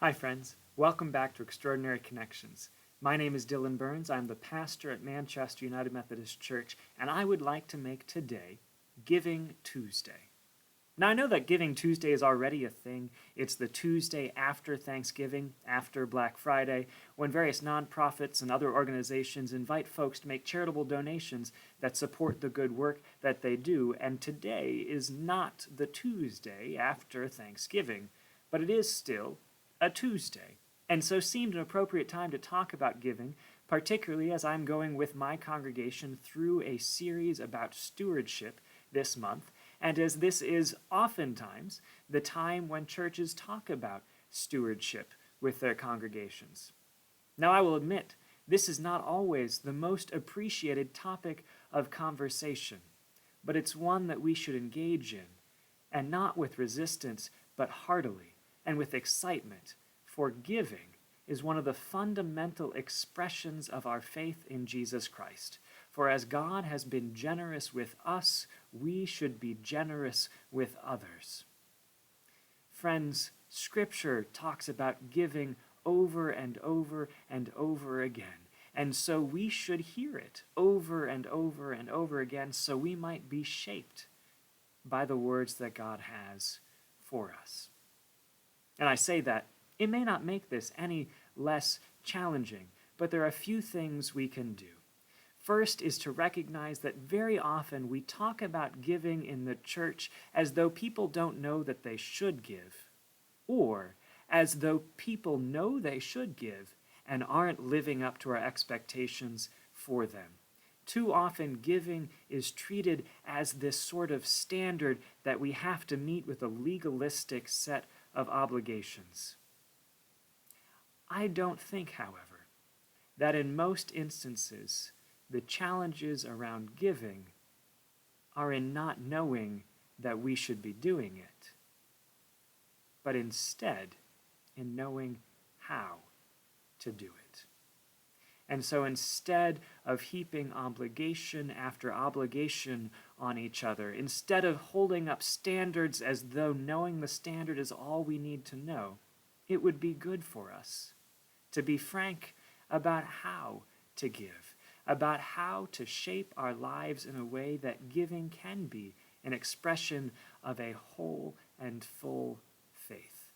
Hi, friends. Welcome back to Extraordinary Connections. My name is Dillon Burns. I'm the pastor at Manchester United Methodist Church, and I would like to make today Giving Tuesday. Now, I know that Giving Tuesday is already a thing. It's the Tuesday after Thanksgiving, after Black Friday, when various nonprofits and other organizations invite folks to make charitable donations that support the good work that they do. And today is not the Tuesday after Thanksgiving, but it is still a Tuesday, and so seemed an appropriate time to talk about giving, particularly as I'm going with my congregation through a series about stewardship this month, and as this is oftentimes the time when churches talk about stewardship with their congregations. Now, I will admit, this is not always the most appreciated topic of conversation, but it's one that we should engage in, and not with resistance, but heartily and with excitement, for giving is one of the fundamental expressions of our faith in Jesus Christ. For as God has been generous with us, we should be generous with others. Friends, Scripture talks about giving over and over and over again, and so we should hear it over and over and over again so we might be shaped by the words that God has for us. And I say that it may not make this any less challenging, but there are a few things we can do. First is to recognize that very often we talk about giving in the church as though people don't know that they should give, or as though people know they should give and aren't living up to our expectations for them. Too often, giving is treated as this sort of standard that we have to meet with a legalistic set of obligations. I don't think, however, that in most instances the challenges around giving are in not knowing that we should be doing it, but instead in knowing how to do it. And so instead of heaping obligation after obligation on each other, instead of holding up standards as though knowing the standard is all we need to know, it would be good for us to be frank about how to give, about how to shape our lives in a way that giving can be an expression of a whole and full faith.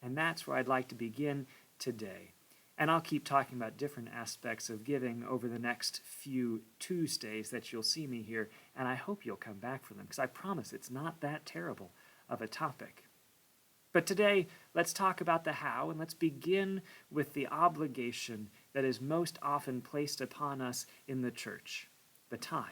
And that's where I'd like to begin today. And I'll keep talking about different aspects of giving over the next few Tuesdays that you'll see me here, and I hope you'll come back for them, because I promise it's not that terrible of a topic. But today, let's talk about the how, and let's begin with the obligation that is most often placed upon us in the church, the tithe.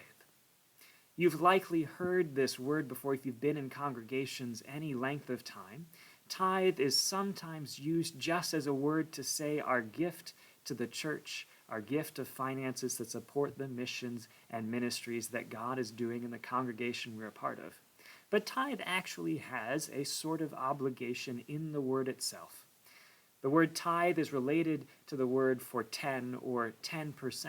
You've likely heard this word before if you've been in congregations any length of time. Tithe is sometimes used just as a word to say our gift to the church, our gift of finances that support the missions and ministries that God is doing in the congregation we're a part of. But tithe actually has a sort of obligation in the word itself. The word tithe is related to the word for 10 or 10%,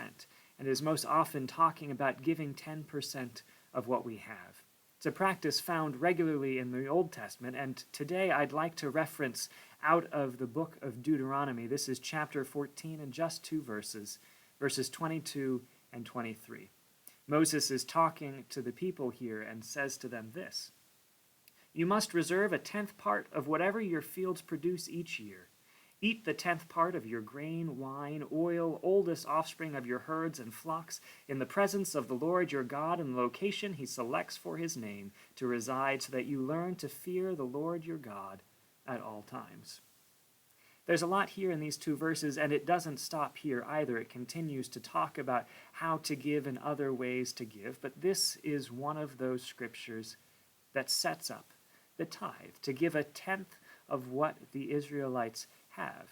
and is most often talking about giving 10% of what we have. It's a practice found regularly in the Old Testament, and today I'd like to reference out of the book of Deuteronomy. This is chapter 14 and just two verses, verses 22 and 23. Moses is talking to the people here and says to them this: "You must reserve a 10th part of whatever your fields produce each year. Eat the 10th part of your grain, wine, oil, oldest offspring of your herds and flocks, in the presence of the Lord your God in the location he selects for his name to reside, so that you learn to fear the Lord your God at all times." There's a lot here in these two verses, and it doesn't stop here either. It continues to talk about how to give and other ways to give, but this is one of those scriptures that sets up the tithe, to give a 10th of what the Israelites have.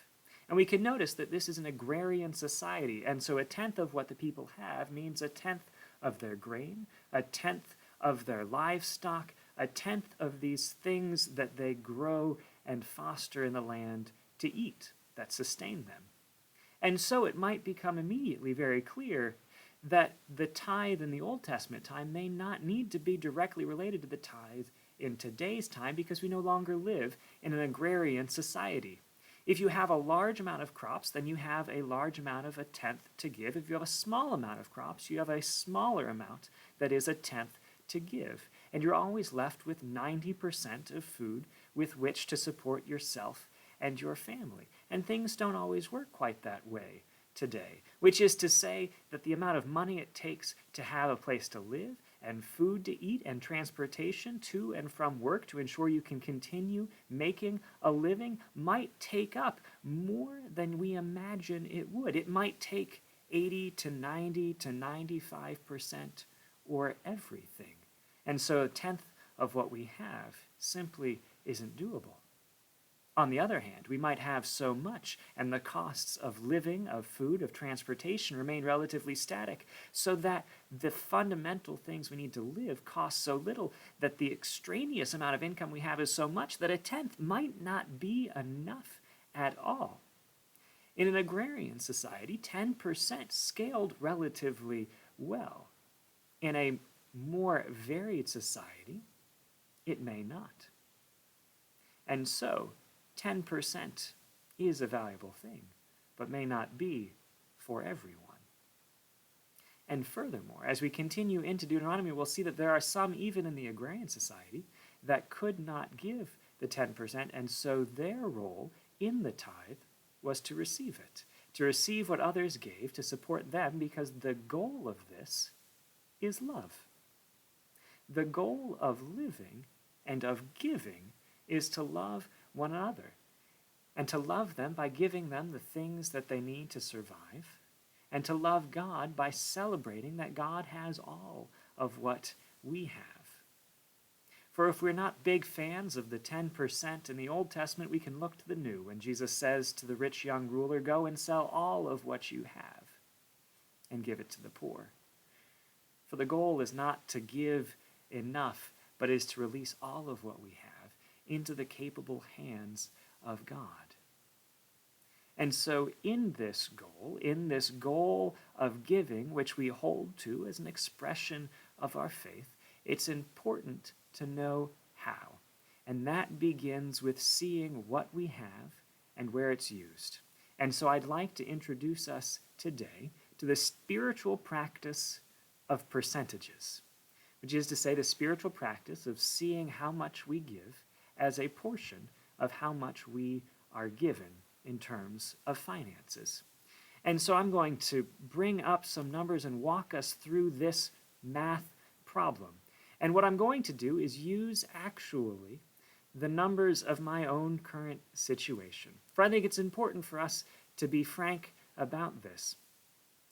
And we can notice that this is an agrarian society, and so a 10th of what the people have means a 10th of their grain, a 10th of their livestock, a 10th of these things that they grow and foster in the land to eat, that sustain them. And so it might become immediately very clear that the tithe in the Old Testament time may not need to be directly related to the tithe in today's time, because we no longer live in an agrarian society. If you have a large amount of crops, then you have a large amount of a tenth to give. If you have a small amount of crops, you have a smaller amount that is a tenth to give. And you're always left with 90% of food with which to support yourself and your family. And things don't always work quite that way today, which is to say that the amount of money it takes to have a place to live and food to eat and transportation to and from work to ensure you can continue making a living might take up more than we imagine it would. It might take 80 to 90 to 95% or everything. And so a tenth of what we have simply isn't doable. On the other hand, we might have so much, and the costs of living, of food, of transportation remain relatively static, so that the fundamental things we need to live cost so little that the extraneous amount of income we have is so much that a tenth might not be enough at all. In an agrarian society, 10% scaled relatively well. In a more varied society, it may not. And so, 10% is a valuable thing, but may not be for everyone. And furthermore, as we continue into Deuteronomy, we'll see that there are some, even in the agrarian society, that could not give the 10%, and so their role in the tithe was to receive it, to receive what others gave, to support them, because the goal of this is love. The goal of living and of giving is to love one another, and to love them by giving them the things that they need to survive, and to love God by celebrating that God has all of what we have. For if we're not big fans of the 10% in the Old Testament, we can look to the New, when Jesus says to the rich young ruler, "Go and sell all of what you have and give it to the poor." For the goal is not to give enough, but is to release all of what we have into the capable hands of God. And so in this goal of giving, which we hold to as an expression of our faith, it's important to know how. And that begins with seeing what we have and where it's used. And so I'd like to introduce us today to the spiritual practice of percentages, which is to say the spiritual practice of seeing how much we give as a portion of how much we are given in terms of finances. And so I'm going to bring up some numbers and walk us through this math problem. And what I'm going to do is use actually the numbers of my own current situation. For I think it's important for us to be frank about this.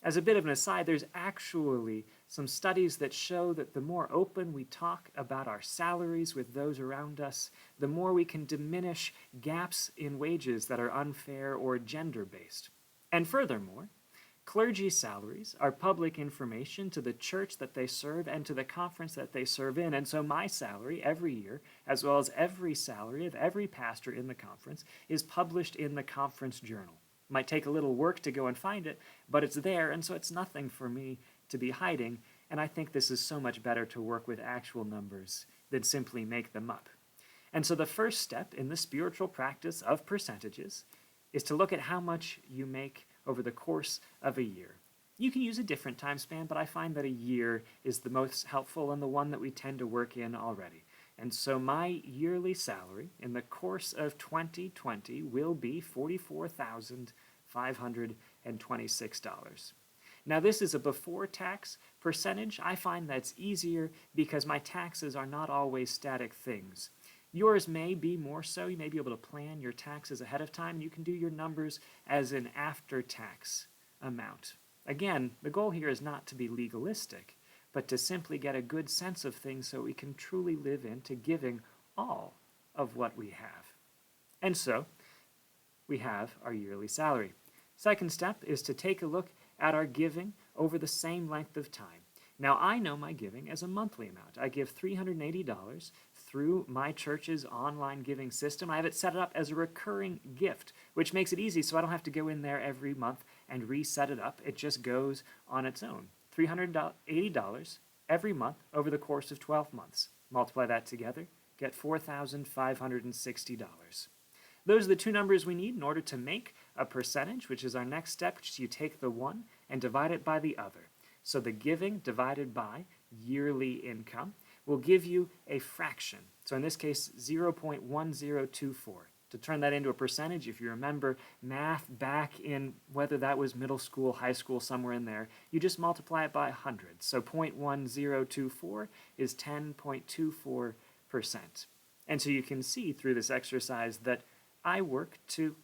As a bit of an aside, there's actually some studies that show that the more open we talk about our salaries with those around us, the more we can diminish gaps in wages that are unfair or gender-based. And furthermore, clergy salaries are public information to the church that they serve and to the conference that they serve in. And so my salary every year, as well as every salary of every pastor in the conference, is published in the conference journal. Might take a little work to go and find it, but it's there, and so it's nothing for me to be hiding, and I think this is so much better to work with actual numbers than simply make them up. And so the first step in the spiritual practice of percentages is to look at how much you make over the course of a year. You can use a different time span, but I find that a year is the most helpful and the one that we tend to work in already. And so my yearly salary in the course of 2020 will be $44,526. Now this is a before tax percentage. I find that's easier because my taxes are not always static things. Yours may be more so. You may be able to plan your taxes ahead of time. You can do your numbers as an after-tax amount. Again, the goal here is not to be legalistic, but to simply get a good sense of things so we can truly live into giving all of what we have. And so, we have our yearly salary. Second step is to take a look at our giving over the same length of time. Now, I know my giving as a monthly amount. I give $380 through my church's online giving system. I have it set up as a recurring gift, which makes it easy so I don't have to go in there every month and reset it up. It just goes on its own. $380 every month over the course of 12 months. Multiply that together, get $4,560. Those are the two numbers we need in order to make a percentage, which is our next step, which is you take the one and divide it by the other. So the giving divided by yearly income will give you a fraction. So in this case, 0.1024. To turn that into a percentage, if you remember math back in whether that was middle school, high school, somewhere in there, you just multiply it by 100. So 0.1024 is 10.24%. And so you can see through this exercise that I work to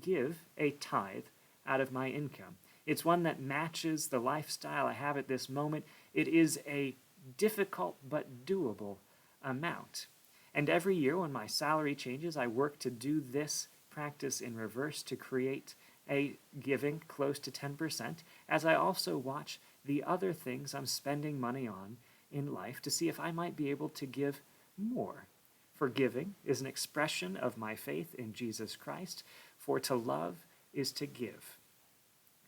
give a tithe out of my income. It's one that matches the lifestyle I have at this moment. It is a difficult but doable amount. And every year when my salary changes, I work to do this practice in reverse to create a giving close to 10%, as I also watch the other things I'm spending money on in life to see if I might be able to give more. For giving is an expression of my faith in Jesus Christ, for to love is to give.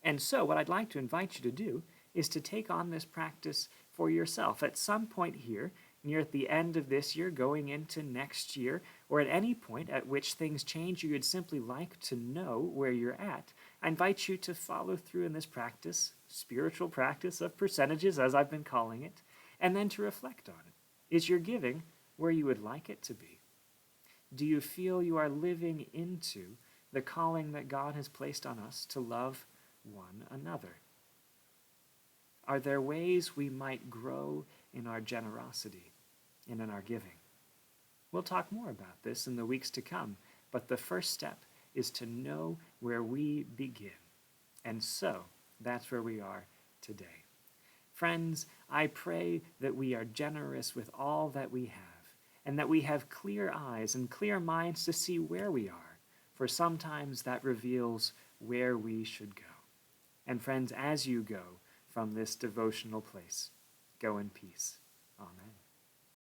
And so what I'd like to invite you to do is to take on this practice for yourself. At some point here, near at the end of this year, going into next year, or at any point at which things change, you would simply like to know where you're at, I invite you to follow through in this practice, spiritual practice of percentages, as I've been calling it, and then to reflect on it. Is your giving where you would like it to be? Do you feel you are living into the calling that God has placed on us to love one another? Are there ways we might grow in our generosity and in our giving? We'll talk more about this in the weeks to come, but the first step is to know where we begin. And so, that's where we are today. Friends, I pray that we are generous with all that we have, and that we have clear eyes and clear minds to see where we are, for sometimes that reveals where we should go. And friends, as you go from this devotional place, go in peace. Amen.